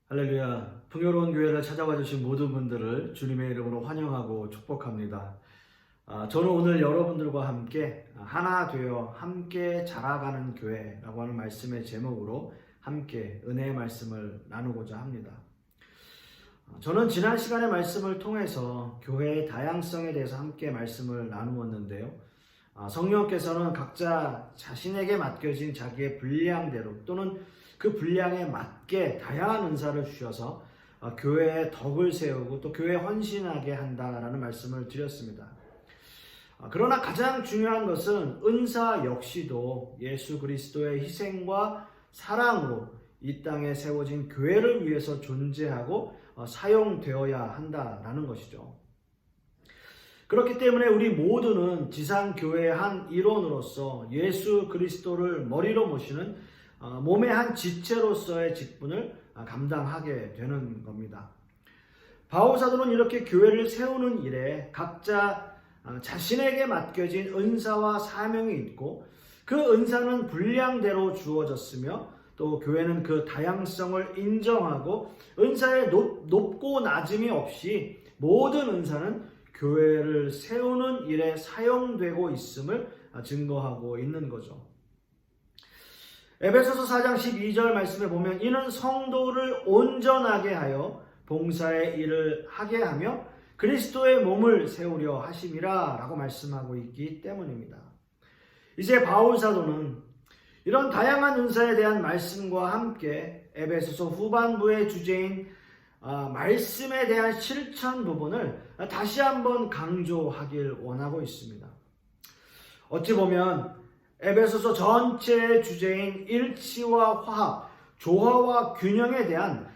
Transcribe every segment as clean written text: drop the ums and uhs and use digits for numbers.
할렐루야. 풍요로운 교회를 찾아와 주신 모든 분들을 주님의 이름으로 환영하고 축복합니다. 저는 오늘 여러분들과 함께 하나 되어 함께 자라가는 교회라고 하는 말씀의 제목으로 함께 은혜의 말씀을 나누고자 합니다. 저는 지난 시간의 말씀을 통해서 교회의 다양성에 대해서 함께 말씀을 나누었는데요. 성령께서는 각자 자신에게 맡겨진 자기의 분량대로 또는 그 분량에 맞게 다양한 은사를 주셔서 교회의 덕을 세우고 또 교회에 헌신하게 한다라는 말씀을 드렸습니다. 그러나 가장 중요한 것은 은사 역시도 예수 그리스도의 희생과 사랑으로 이 땅에 세워진 교회를 위해서 존재하고 사용되어야 한다라는 것이죠. 그렇기 때문에 우리 모두는 지상교회의 한 일원으로서 예수 그리스도를 머리로 모시는 몸의 한 지체로서의 직분을 감당하게 되는 겁니다. 바울 사도는 이렇게 교회를 세우는 일에 각자 자신에게 맡겨진 은사와 사명이 있고 그 은사는 분량대로 주어졌으며 또 교회는 그 다양성을 인정하고 은사의 높고 낮음이 없이 모든 은사는 교회를 세우는 일에 사용되고 있음을 증거하고 있는 거죠. 에베소서 4장 12절 말씀에 보면 이는 성도를 온전하게 하여 봉사의 일을 하게 하며 그리스도의 몸을 세우려 하심이라 라고 말씀하고 있기 때문입니다. 이제 바울 사도는 이런 다양한 은사에 대한 말씀과 함께 에베소서 후반부의 주제인 말씀에 대한 실천 부분을 다시 한번 강조하길 원하고 있습니다. 어찌 보면 에베소서 전체의 주제인 일치와 화합, 조화와 균형에 대한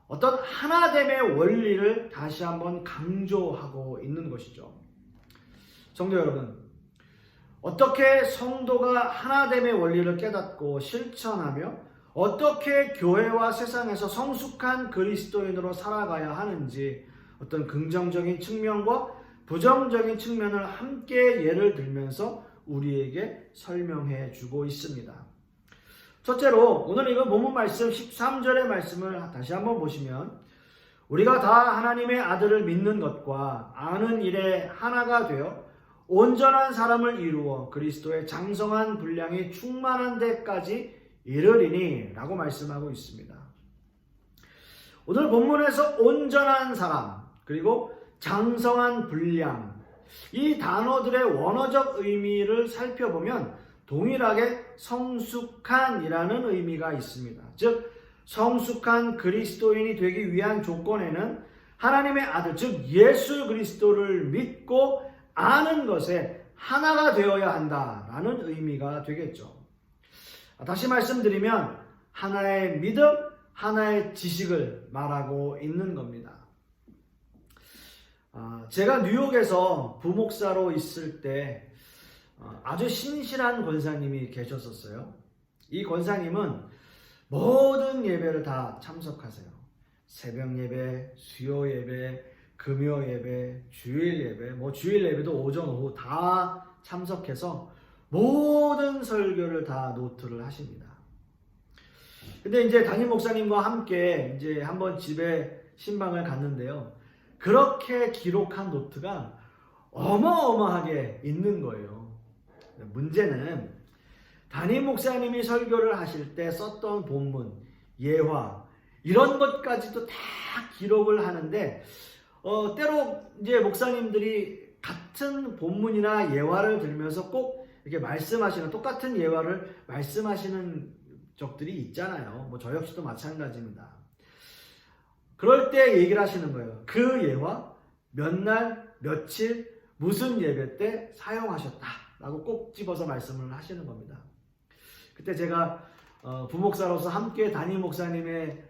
어떤 하나됨의 원리를 다시 한번 강조하고 있는 것이죠. 성도 여러분, 어떻게 성도가 하나됨의 원리를 깨닫고 실천하며 어떻게 교회와 세상에서 성숙한 그리스도인으로 살아가야 하는지 어떤 긍정적인 측면과 부정적인 측면을 함께 예를 들면서 우리에게 설명해 주고 있습니다. 첫째로 오늘 이거 본문 말씀 13절의 말씀을 다시 한번 보시면 우리가 다 하나님의 아들을 믿는 것과 아는 일에 하나가 되어 온전한 사람을 이루어 그리스도의 장성한 분량이 충만한 데까지 이르리니 라고 말씀하고 있습니다. 오늘 본문에서 온전한 사람 그리고 장성한 분량 이 단어들의 원어적 의미를 살펴보면 동일하게 성숙한이라는 의미가 있습니다. 즉 성숙한 그리스도인이 되기 위한 조건에는 하나님의 아들 즉 예수 그리스도를 믿고 아는 것에 하나가 되어야 한다라는 의미가 되겠죠. 다시 말씀드리면 하나의 믿음, 하나의 지식을 말하고 있는 겁니다. 제가 뉴욕에서 부목사로 있을 때 아주 신실한 권사님이 계셨었어요. 이 권사님은 모든 예배를 다 참석하세요. 새벽 예배, 수요 예배, 금요 예배, 주일 예배, 주일 예배도 오전 오후 다 참석해서 모든 설교를 다 노트를 하십니다. 근데 이제 담임 목사님과 함께 이제 한번 집에 신방을 갔는데요. 그렇게 기록한 노트가 어마어마하게 있는 거예요. 문제는 담임 목사님이 설교를 하실 때 썼던 본문, 예화 이런 것까지도 다 기록을 하는데 때로 이제 목사님들이 같은 본문이나 예화를 들면서 꼭 이렇게 말씀하시는 똑같은 예화를 말씀하시는 적들이 있잖아요. 저 역시도 마찬가지입니다. 그럴 때 얘기를 하시는 거예요. 그 예화 몇 날, 며칠, 무슨 예배 때 사용하셨다라고 꼭 집어서 말씀을 하시는 겁니다. 그때 제가 부목사로서 함께 담임 목사님의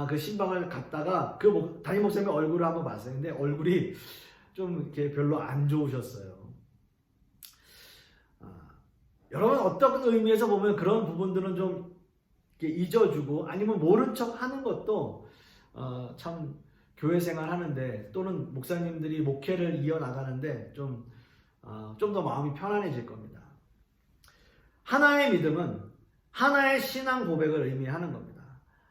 그 신방을 갔다가 그 담임 목사님의 얼굴을 한번 봤어요. 근데 얼굴이 좀 이렇게 별로 안 좋으셨어요. 여러분 어떤 의미에서 보면 그런 부분들은 좀 이렇게 잊어주고 아니면 모른 척 하는 것도 참 교회 생활 하는데 또는 목사님들이 목회를 이어나가는데 좀 더 마음이 편안해질 겁니다. 하나의 믿음은 하나의 신앙 고백을 의미하는 겁니다.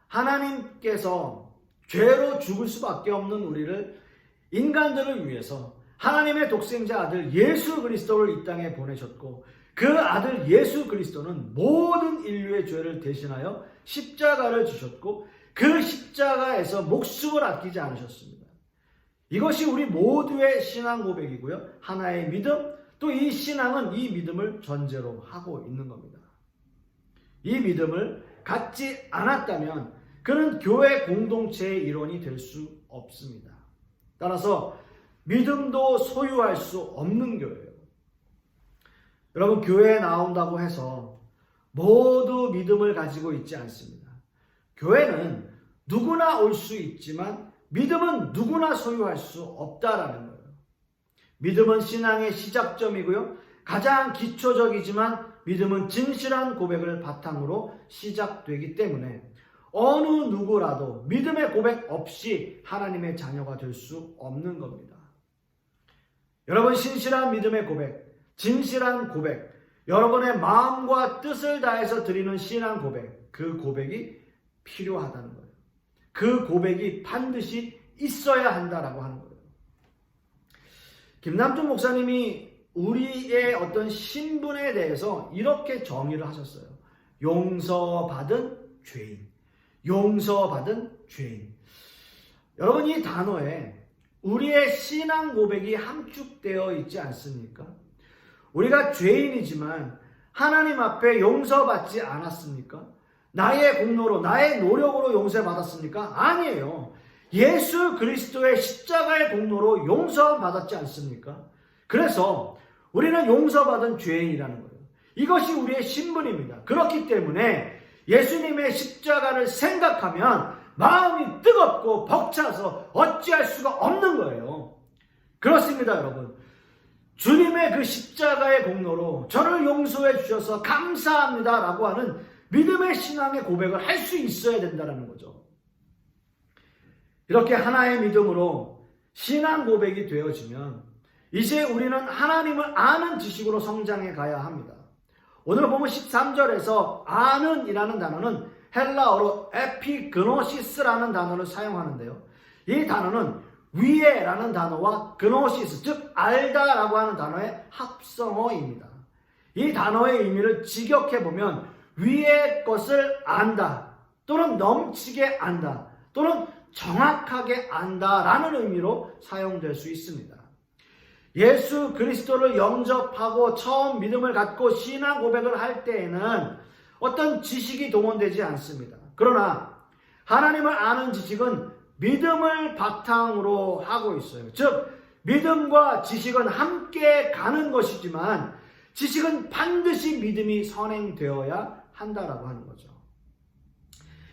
하나님께서 죄로 죽을 수밖에 없는 우리를, 인간들을 위해서 하나님의 독생자 아들 예수 그리스도를 이 땅에 보내셨고, 그 아들 예수 그리스도는 모든 인류의 죄를 대신하여 십자가를 지셨고, 그 십자가에서 목숨을 아끼지 않으셨습니다. 이것이 우리 모두의 신앙 고백이고요, 하나의 믿음, 또 이 신앙은 이 믿음을 전제로 하고 있는 겁니다. 이 믿음을 갖지 않았다면 그는 교회 공동체의 일원이 될 수 없습니다. 따라서 믿음도 소유할 수 없는 교회예요. 여러분, 교회에 나온다고 해서 모두 믿음을 가지고 있지 않습니다. 교회는 누구나 올 수 있지만 믿음은 누구나 소유할 수 없다라는 거예요. 믿음은 신앙의 시작점이고요, 가장 기초적이지만 믿음은 진실한 고백을 바탕으로 시작되기 때문에 어느 누구라도 믿음의 고백 없이 하나님의 자녀가 될 수 없는 겁니다. 여러분, 신실한 믿음의 고백, 진실한 고백, 여러분의 마음과 뜻을 다해서 드리는 신앙 고백, 그 고백이 필요하다는 거예요. 그 고백이 반드시 있어야 한다라고 하는 거예요. 김남중 목사님이 우리의 어떤 신분에 대해서 이렇게 정의를 하셨어요. 용서받은 죄인. 용서받은 죄인. 여러분, 이 단어에 우리의 신앙 고백이 함축되어 있지 않습니까? 우리가 죄인이지만 하나님 앞에 용서받지 않았습니까? 나의 공로로, 나의 노력으로 용서받았습니까? 아니에요. 예수 그리스도의 십자가의 공로로 용서받았지 않습니까? 그래서 우리는 용서받은 죄인이라는 거예요. 이것이 우리의 신분입니다. 그렇기 때문에 예수님의 십자가를 생각하면 마음이 뜨겁고 벅차서 어찌할 수가 없는 거예요. 그렇습니다, 여러분. 주님의 그 십자가의 공로로 저를 용서해 주셔서 감사합니다라고 하는 믿음의 신앙의 고백을 할 수 있어야 된다는 거죠. 이렇게 하나의 믿음으로 신앙 고백이 되어지면 이제 우리는 하나님을 아는 지식으로 성장해 가야 합니다. 오늘 보면 13절에서 아는 이라는 단어는 헬라어로 에피그노시스라는 단어를 사용하는데요. 이 단어는 위에라는 단어와 그노시스, 즉 알다라고 하는 단어의 합성어입니다. 이 단어의 의미를 직역해보면 위의 것을 안다, 또는 넘치게 안다, 또는 정확하게 안다라는 의미로 사용될 수 있습니다. 예수 그리스도를 영접하고 처음 믿음을 갖고 신앙 고백을 할 때에는 어떤 지식이 동원되지 않습니다. 그러나 하나님을 아는 지식은 믿음을 바탕으로 하고 있어요. 즉, 믿음과 지식은 함께 가는 것이지만 지식은 반드시 믿음이 선행되어야 한다라고 하는 거죠.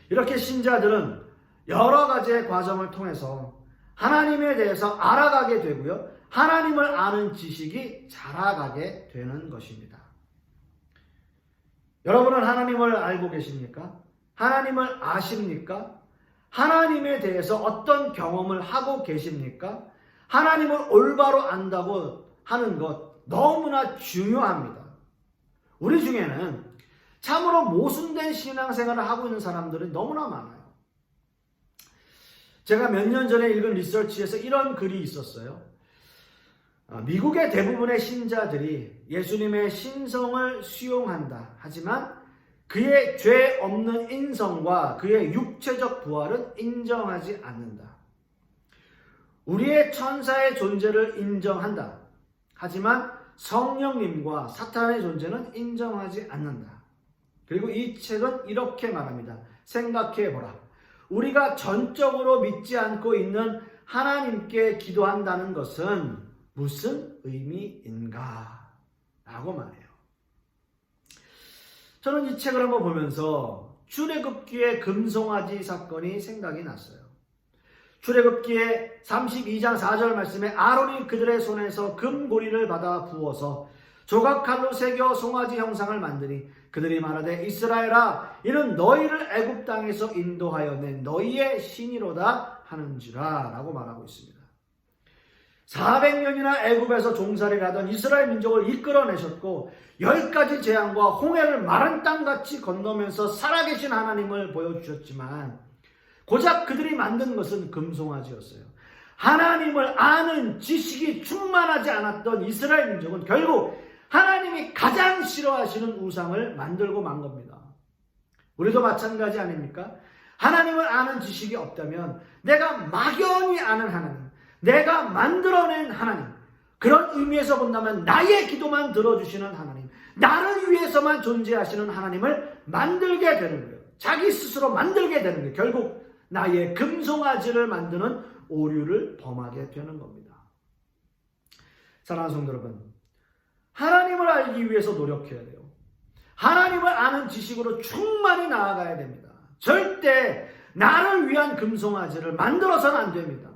이렇게 신자들은 여러 가지의 과정을 통해서 하나님에 대해서 알아가게 되고요, 하나님을 아는 지식이 자라가게 되는 것입니다. 여러분은 하나님을 알고 계십니까? 하나님을 아십니까? 하나님에 대해서 어떤 경험을 하고 계십니까? 하나님을 올바로 안다고 하는 것 너무나 중요합니다. 우리 중에는 참으로 모순된 신앙생활을 하고 있는 사람들이 너무나 많아요. 제가 몇 년 전에 읽은 리서치에서 이런 글이 있었어요. 미국의 대부분의 신자들이 예수님의 신성을 수용한다. 하지만 그의 죄 없는 인성과 그의 육체적 부활은 인정하지 않는다. 우리의 천사의 존재를 인정한다. 하지만 성령님과 사탄의 존재는 인정하지 않는다. 그리고 이 책은 이렇게 말합니다. 생각해보라. 우리가 전적으로 믿지 않고 있는 하나님께 기도한다는 것은 무슨 의미인가? 라고 말해요. 저는 이 책을 한번 보면서 출애굽기의 금송아지 사건이 생각이 났어요. 출애굽기의 32장 4절 말씀에 아론이 그들의 손에서 금고리를 받아 부어서 조각칼로 새겨 송아지 형상을 만드니 그들이 말하되 이스라엘아, 이는 너희를 애굽 땅에서 인도하여 낸 너희의 신이로다 하는지라 라고 말하고 있습니다. 400년이나 애굽에서 종살이를 하던 이스라엘 민족을 이끌어내셨고 10가지 재앙과 홍해를 마른 땅같이 건너면서 살아계신 하나님을 보여주셨지만 고작 그들이 만든 것은 금송아지였어요. 하나님을 아는 지식이 충만하지 않았던 이스라엘 민족은 결국 하나님이 가장 싫어하시는 우상을 만들고 만 겁니다. 우리도 마찬가지 아닙니까? 하나님을 아는 지식이 없다면 내가 막연히 아는 하나님, 내가 만들어낸 하나님, 그런 의미에서 본다면 나의 기도만 들어주시는 하나님, 나를 위해서만 존재하시는 하나님을 만들게 되는 거예요. 자기 스스로 만들게 되는 거예요. 결국 나의 금송아지를 만드는 오류를 범하게 되는 겁니다. 사랑하는 성도 여러분, 하나님을 알기 위해서 노력해야 돼요. 하나님을 아는 지식으로 충만히 나아가야 됩니다. 절대 나를 위한 금송아지를 만들어서는 안 됩니다.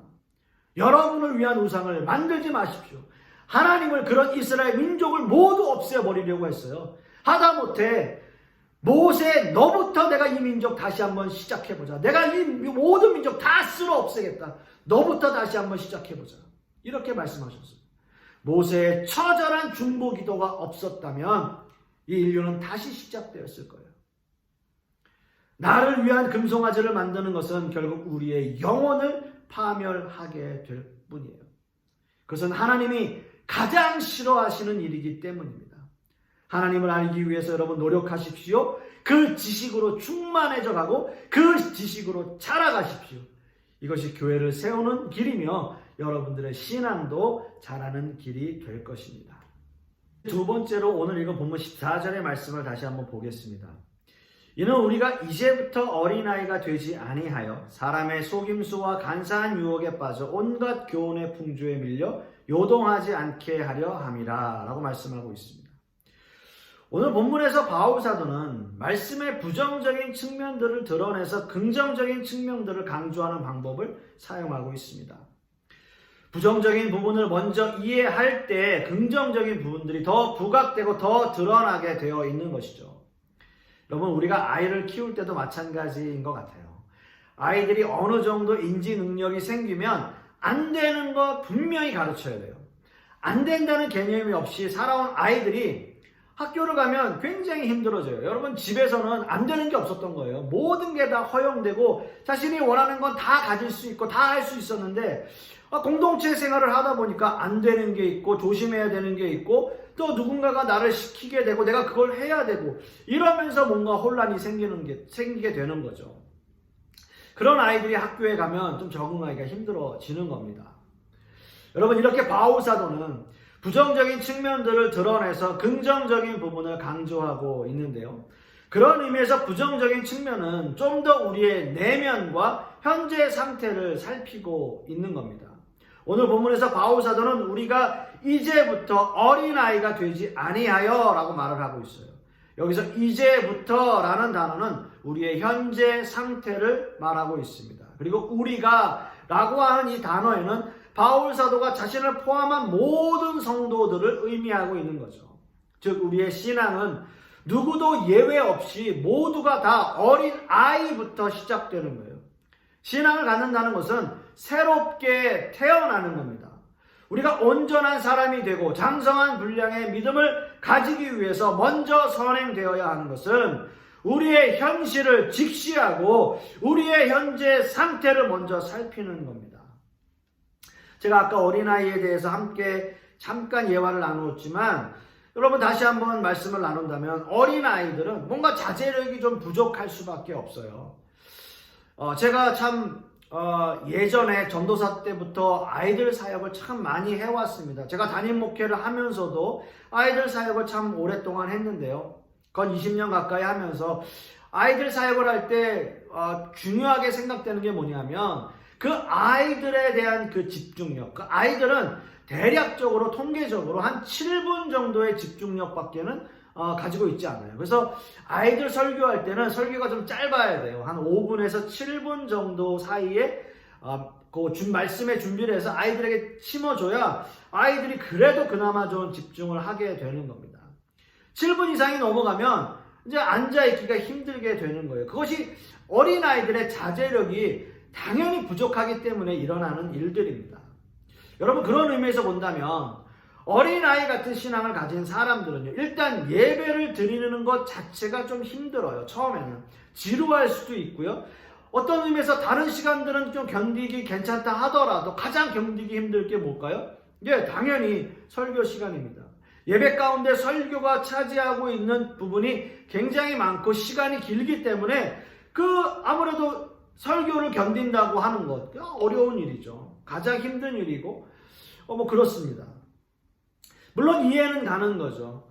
여러분을 위한 우상을 만들지 마십시오. 하나님을 그런 이스라엘 민족을 모두 없애버리려고 했어요. 하다못해 모세, 너부터 내가 이 민족 다시 한번 시작해보자. 내가 이 모든 민족 다 쓸어 없애겠다. 너부터 다시 한번 시작해보자. 이렇게 말씀하셨어요. 모세의 처절한 중보 기도가 없었다면 이 인류는 다시 시작되었을 거예요. 나를 위한 금송아지를 만드는 것은 결국 우리의 영혼을 파멸하게 될 뿐이에요. 그것은 하나님이 가장 싫어하시는 일이기 때문입니다. 하나님을 알기 위해서 여러분 노력하십시오. 그 지식으로 충만해져 가고 그 지식으로 자라가십시오. 이것이 교회를 세우는 길이며 여러분들의 신앙도 자라는 길이 될 것입니다. 두 번째로 오늘 읽은 본문 14절의 말씀을 다시 한번 보겠습니다. 이는 우리가 이제부터 어린아이가 되지 아니하여 사람의 속임수와 간사한 유혹에 빠져 온갖 교훈의 풍조에 밀려 요동하지 않게 하려 함이라 라고 말씀하고 있습니다. 오늘 본문에서 바울 사도는 말씀의 부정적인 측면들을 드러내서 긍정적인 측면들을 강조하는 방법을 사용하고 있습니다. 부정적인 부분을 먼저 이해할 때 긍정적인 부분들이 더 부각되고 더 드러나게 되어 있는 것이죠. 여러분, 우리가 아이를 키울 때도 마찬가지인 것 같아요. 아이들이 어느 정도 인지 능력이 생기면 안 되는 거 분명히 가르쳐야 돼요. 안 된다는 개념이 없이 살아온 아이들이 학교를 가면 굉장히 힘들어져요. 여러분, 집에서는 안 되는 게 없었던 거예요. 모든 게 다 허용되고 자신이 원하는 건 다 가질 수 있고 다 할 수 있었는데 공동체 생활을 하다 보니까 안 되는 게 있고 조심해야 되는 게 있고 또 누군가가 나를 시키게 되고 내가 그걸 해야 되고 이러면서 뭔가 혼란이 생기게 되는 거죠. 그런 아이들이 학교에 가면 좀 적응하기가 힘들어지는 겁니다. 여러분, 이렇게 바울 사도는 부정적인 측면들을 드러내서 긍정적인 부분을 강조하고 있는데요. 그런 의미에서 부정적인 측면은 좀 더 우리의 내면과 현재 상태를 살피고 있는 겁니다. 오늘 본문에서 바울 사도는 우리가 이제부터 어린아이가 되지 아니하여 라고 말을 하고 있어요. 여기서 이제부터 라는 단어는 우리의 현재 상태를 말하고 있습니다. 그리고 우리가 라고 하는 이 단어에는 바울 사도가 자신을 포함한 모든 성도들을 의미하고 있는 거죠. 즉 우리의 신앙은 누구도 예외 없이 모두가 다 어린 아이부터 시작되는 거예요. 신앙을 갖는다는 것은 새롭게 태어나는 겁니다. 우리가 온전한 사람이 되고 장성한 분량의 믿음을 가지기 위해서 먼저 선행되어야 하는 것은 우리의 현실을 직시하고 우리의 현재 상태를 먼저 살피는 겁니다. 제가 아까 어린아이에 대해서 함께 잠깐 예화를 나누었지만 여러분 다시 한번 말씀을 나눈다면 어린아이들은 뭔가 자제력이 좀 부족할 수밖에 없어요. 제가 참 예전에 전도사 때부터 아이들 사역을 참 많이 해왔습니다. 제가 담임 목회를 하면서도 아이들 사역을 참 오랫동안 했는데요. 건 20년 가까이 하면서 아이들 사역을 할 때 중요하게 생각되는 게 뭐냐면 그 아이들에 대한 그 집중력. 그 아이들은 대략적으로 통계적으로 한 7분 정도의 집중력밖에는 가지고 있지 않아요. 그래서 아이들 설교할 때는 설교가 좀 짧아야 돼요. 한 5분에서 7분 정도 사이에 말씀에 준비를 해서 아이들에게 심어줘야 아이들이 그래도 그나마 좀 집중을 하게 되는 겁니다. 7분 이상이 넘어가면 이제 앉아있기가 힘들게 되는 거예요. 그것이 어린아이들의 자제력이 당연히 부족하기 때문에 일어나는 일들입니다. 여러분, 그런 의미에서 본다면 어린아이 같은 신앙을 가진 사람들은요, 일단 예배를 드리는 것 자체가 좀 힘들어요. 처음에는 지루할 수도 있고요. 어떤 의미에서 다른 시간들은 좀 견디기 괜찮다 하더라도 가장 견디기 힘들 게 뭘까요? 예, 당연히 설교 시간입니다. 예배 가운데 설교가 차지하고 있는 부분이 굉장히 많고 시간이 길기 때문에 아무래도 설교를 견딘다고 하는 것 어려운 일이죠. 가장 힘든 일이고 뭐 그렇습니다. 물론 이해는 가는 거죠.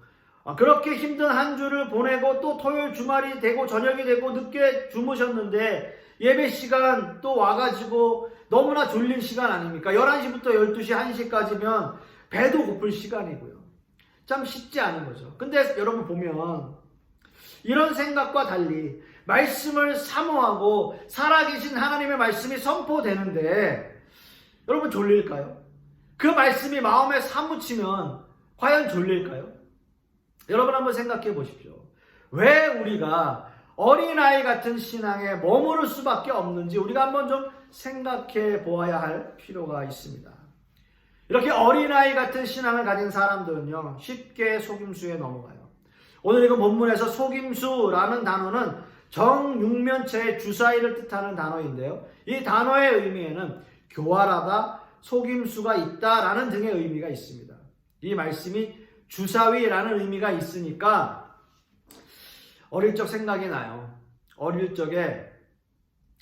그렇게 힘든 한 주를 보내고 또 토요일 주말이 되고 저녁이 되고 늦게 주무셨는데 예배 시간 또 와가지고 너무나 졸린 시간 아닙니까? 11시부터 12시, 1시까지면 배도 고플 시간이고요. 참 쉽지 않은 거죠. 근데 여러분 보면 이런 생각과 달리 말씀을 사모하고 살아계신 하나님의 말씀이 선포되는데 여러분 졸릴까요? 그 말씀이 마음에 사무치면 과연 졸릴까요? 여러분 한번 생각해 보십시오. 왜 우리가 어린아이 같은 신앙에 머무를 수밖에 없는지 우리가 한번 좀 생각해 보아야 할 필요가 있습니다. 이렇게 어린아이 같은 신앙을 가진 사람들은요, 쉽게 속임수에 넘어가요. 오늘 이거 본문에서 속임수라는 단어는 정육면체의 주사위를 뜻하는 단어인데요. 이 단어의 의미에는 교활하다, 속임수가 있다라는 등의 의미가 있습니다. 이 말씀이 주사위라는 의미가 있으니까 어릴 적 생각이 나요. 어릴 적에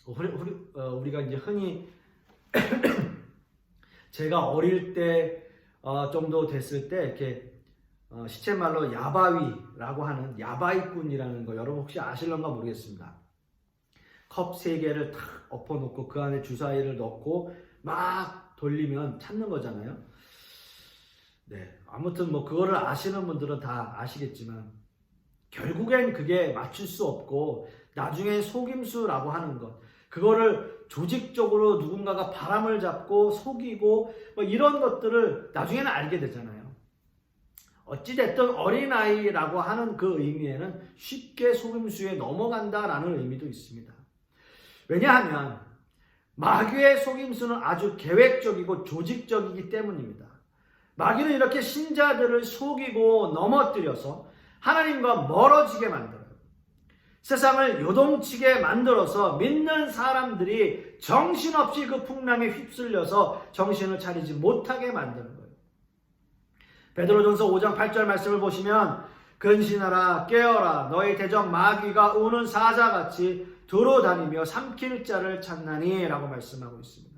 우리가 이제 흔히 제가 어릴 때 정도 됐을 때 이렇게 시체말로 야바위라고 하는 야바위꾼이라는 거 여러분 혹시 아실런가 모르겠습니다. 컵 3개를 탁 엎어놓고 그 안에 주사위를 넣고 막 돌리면 찾는 거잖아요. 네, 아무튼 뭐 그거를 아시는 분들은 다 아시겠지만 결국엔 그게 맞출 수 없고 나중에 속임수라고 하는 것, 그거를 조직적으로 누군가가 바람을 잡고 속이고 뭐 이런 것들을 나중에는 알게 되잖아요. 어찌됐든 어린아이라고 하는 그 의미에는 쉽게 속임수에 넘어간다라는 의미도 있습니다. 왜냐하면 마귀의 속임수는 아주 계획적이고 조직적이기 때문입니다. 마귀는 이렇게 신자들을 속이고 넘어뜨려서 하나님과 멀어지게 만들어요. 세상을 요동치게 만들어서 믿는 사람들이 정신없이 그 풍랑에 휩쓸려서 정신을 차리지 못하게 만드는 거예요. 베드로전서 5장 8절 말씀을 보시면 근신하라 깨어라 너희 대적 마귀가 우는 사자같이 두루다니며 삼킬 자를 찾나니 라고 말씀하고 있습니다.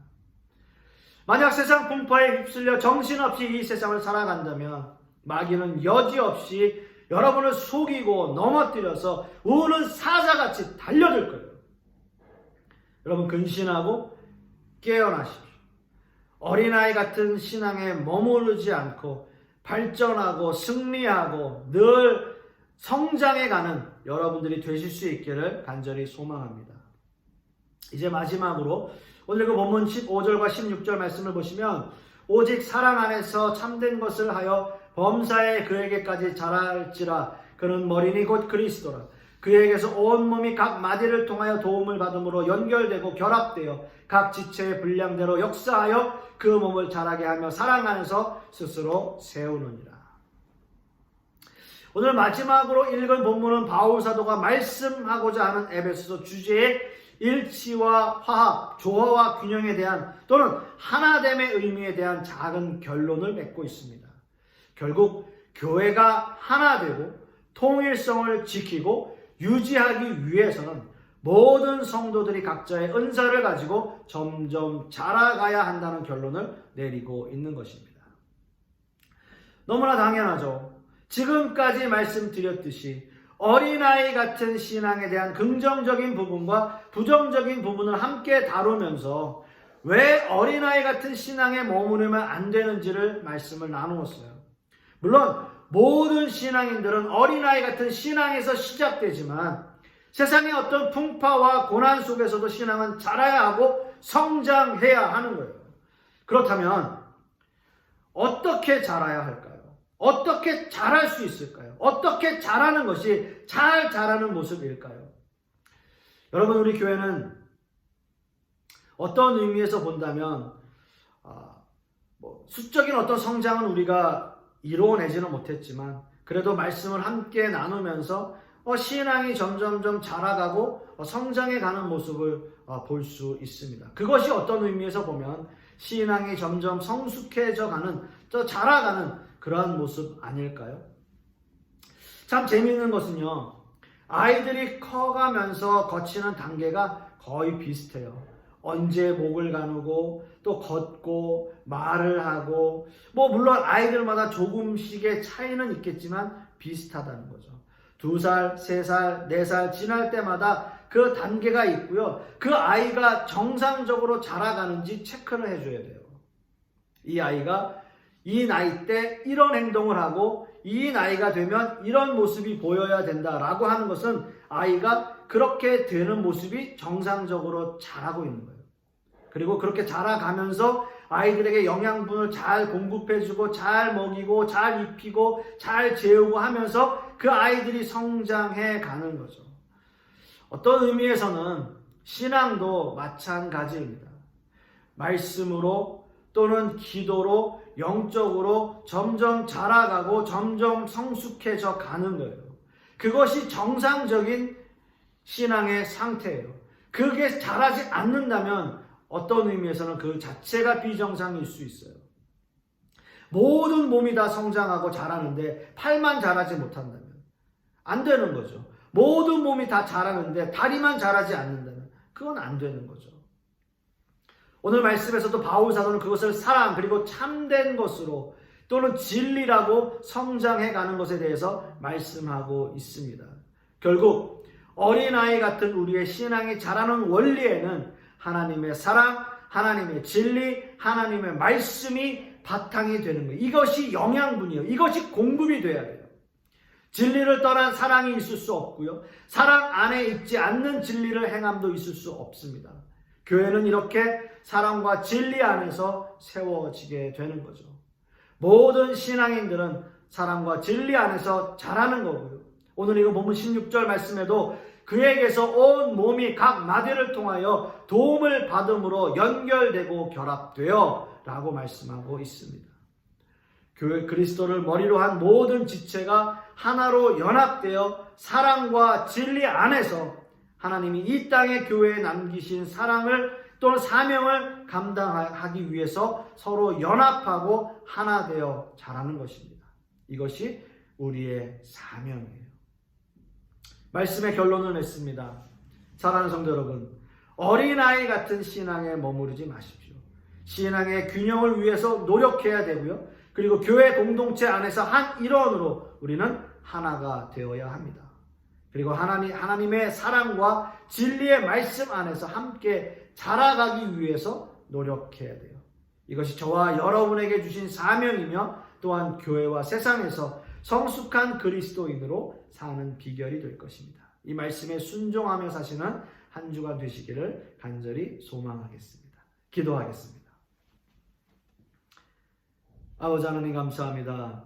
만약 세상 풍파에 휩쓸려 정신없이 이 세상을 살아간다면 마귀는 여지없이 여러분을 속이고 넘어뜨려서 우는 사자같이 달려들 거예요. 여러분 근신하고 깨어나십시오. 어린아이 같은 신앙에 머무르지 않고 발전하고 승리하고 늘 성장해가는 여러분들이 되실 수 있기를 간절히 소망합니다. 이제 마지막으로 오늘 그 본문 15절과 16절 말씀을 보시면 오직 사랑 안에서 참된 것을 하여 범사에 그에게까지 자랄지라 그는 머리니 곧 그리스도라. 그에게서 온몸이 각 마디를 통하여 도움을 받음으로 연결되고 결합되어 각 지체의 분량대로 역사하여 그 몸을 자라게 하며 사랑 안에서 스스로 세우느니라. 오늘 마지막으로 읽은 본문은 바울 사도가 말씀하고자 하는 에베소서 주제의 일치와 화합, 조화와 균형에 대한 또는 하나됨의 의미에 대한 작은 결론을 맺고 있습니다. 결국 교회가 하나 되고 통일성을 지키고 유지하기 위해서는 모든 성도들이 각자의 은사를 가지고 점점 자라가야 한다는 결론을 내리고 있는 것입니다. 너무나 당연하죠. 지금까지 말씀드렸듯이 어린아이 같은 신앙에 대한 긍정적인 부분과 부정적인 부분을 함께 다루면서 왜 어린아이 같은 신앙에 머무르면 안 되는지를 말씀을 나누었어요. 물론 모든 신앙인들은 어린아이 같은 신앙에서 시작되지만 세상의 어떤 풍파와 고난 속에서도 신앙은 자라야 하고 성장해야 하는 거예요. 그렇다면 어떻게 자라야 할까요? 어떻게 자랄 수 있을까요? 어떻게 자라는 것이 잘 자라는 모습일까요? 여러분, 우리 교회는 어떤 의미에서 본다면 수적인 어떤 성장은 우리가 이루어내지는 못했지만 그래도 말씀을 함께 나누면서 신앙이 점점점 자라가고 성장해 가는 모습을 볼 수 있습니다. 그것이 어떤 의미에서 보면 신앙이 점점 성숙해져 가는, 또 자라가는 그러한 모습 아닐까요? 참 재미있는 것은요, 아이들이 커가면서 거치는 단계가 거의 비슷해요. 언제 목을 가누고 또 걷고 말을 하고, 물론 아이들마다 조금씩의 차이는 있겠지만 비슷하다는 거죠. 2살, 3살, 4살 지날 때마다 그 단계가 있고요. 그 아이가 정상적으로 자라가는지 체크를 해줘야 돼요. 이 아이가 이 나이 때 이런 행동을 하고 이 나이가 되면 이런 모습이 보여야 된다라고 하는 것은 아이가 그렇게 되는 모습이 정상적으로 자라고 있는 거예요. 그리고 그렇게 자라가면서 아이들에게 영양분을 잘 공급해주고 잘 먹이고 잘 입히고 잘 재우고 하면서 그 아이들이 성장해 가는 거죠. 어떤 의미에서는 신앙도 마찬가지입니다. 말씀으로 또는 기도로 영적으로 점점 자라가고 점점 성숙해져 가는 거예요. 그것이 정상적인 신앙의 상태예요. 그게 자라지 않는다면 어떤 의미에서는 그 자체가 비정상일 수 있어요. 모든 몸이 다 성장하고 자라는데 팔만 자라지 못한다면 안 되는 거죠. 모든 몸이 다 자라는데 다리만 자라지 않는다면 그건 안 되는 거죠. 오늘 말씀에서도 바울 사도는 그것을 사랑 그리고 참된 것으로 또는 진리라고 성장해 가는 것에 대해서 말씀하고 있습니다. 결국 어린아이 같은 우리의 신앙이 자라는 원리에는 하나님의 사랑, 하나님의 진리, 하나님의 말씀이 바탕이 되는 거예요. 이것이 영양분이에요. 이것이 공급이 돼야 돼요. 진리를 떠난 사랑이 있을 수 없고요. 사랑 안에 있지 않는 진리를 행함도 있을 수 없습니다. 교회는 이렇게 사랑과 진리 안에서 세워지게 되는 거죠. 모든 신앙인들은 사랑과 진리 안에서 자라는 거고요. 오늘 이거 본문 16절 말씀에도 그에게서 온 몸이 각 마디를 통하여 도움을 받음으로 연결되고 결합되어 라고 말씀하고 있습니다. 교회 그리스도를 머리로 한 모든 지체가 하나로 연합되어 사랑과 진리 안에서 하나님이 이 땅의 교회에 남기신 사랑을 또는 사명을 감당하기 위해서 서로 연합하고 하나 되어 자라는 것입니다. 이것이 우리의 사명이에요. 말씀의 결론을 냈습니다. 사랑하는 성도 여러분, 어린아이 같은 신앙에 머무르지 마십시오. 신앙의 균형을 위해서 노력해야 되고요. 그리고 교회 공동체 안에서 한 일원으로 우리는 하나가 되어야 합니다. 그리고 하나님의 사랑과 진리의 말씀 안에서 함께 자라가기 위해서 노력해야 돼요. 이것이 저와 여러분에게 주신 사명이며 또한 교회와 세상에서 성숙한 그리스도인으로 사는 비결이 될 것입니다. 이 말씀에 순종하며 사시는 한 주간 되시기를 간절히 소망하겠습니다. 기도하겠습니다. 아버지 하나님 감사합니다.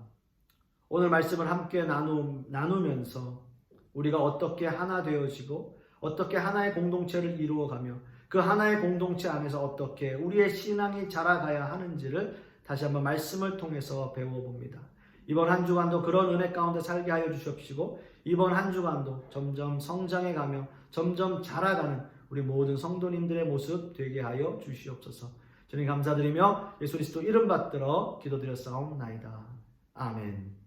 오늘 말씀을 함께 나누면서 우리가 어떻게 하나 되어지고 어떻게 하나의 공동체를 이루어가며 그 하나의 공동체 안에서 어떻게 우리의 신앙이 자라가야 하는지를 다시 한번 말씀을 통해서 배워봅니다. 이번 한 주간도 그런 은혜 가운데 살게 하여 주시옵시고 이번 한 주간도 점점 성장해가며 점점 자라가는 우리 모든 성도님들의 모습 되게 하여 주시옵소서. 주님 감사드리며 예수 그리스도 이름 받들어 기도드렸사옵나이다. 아멘.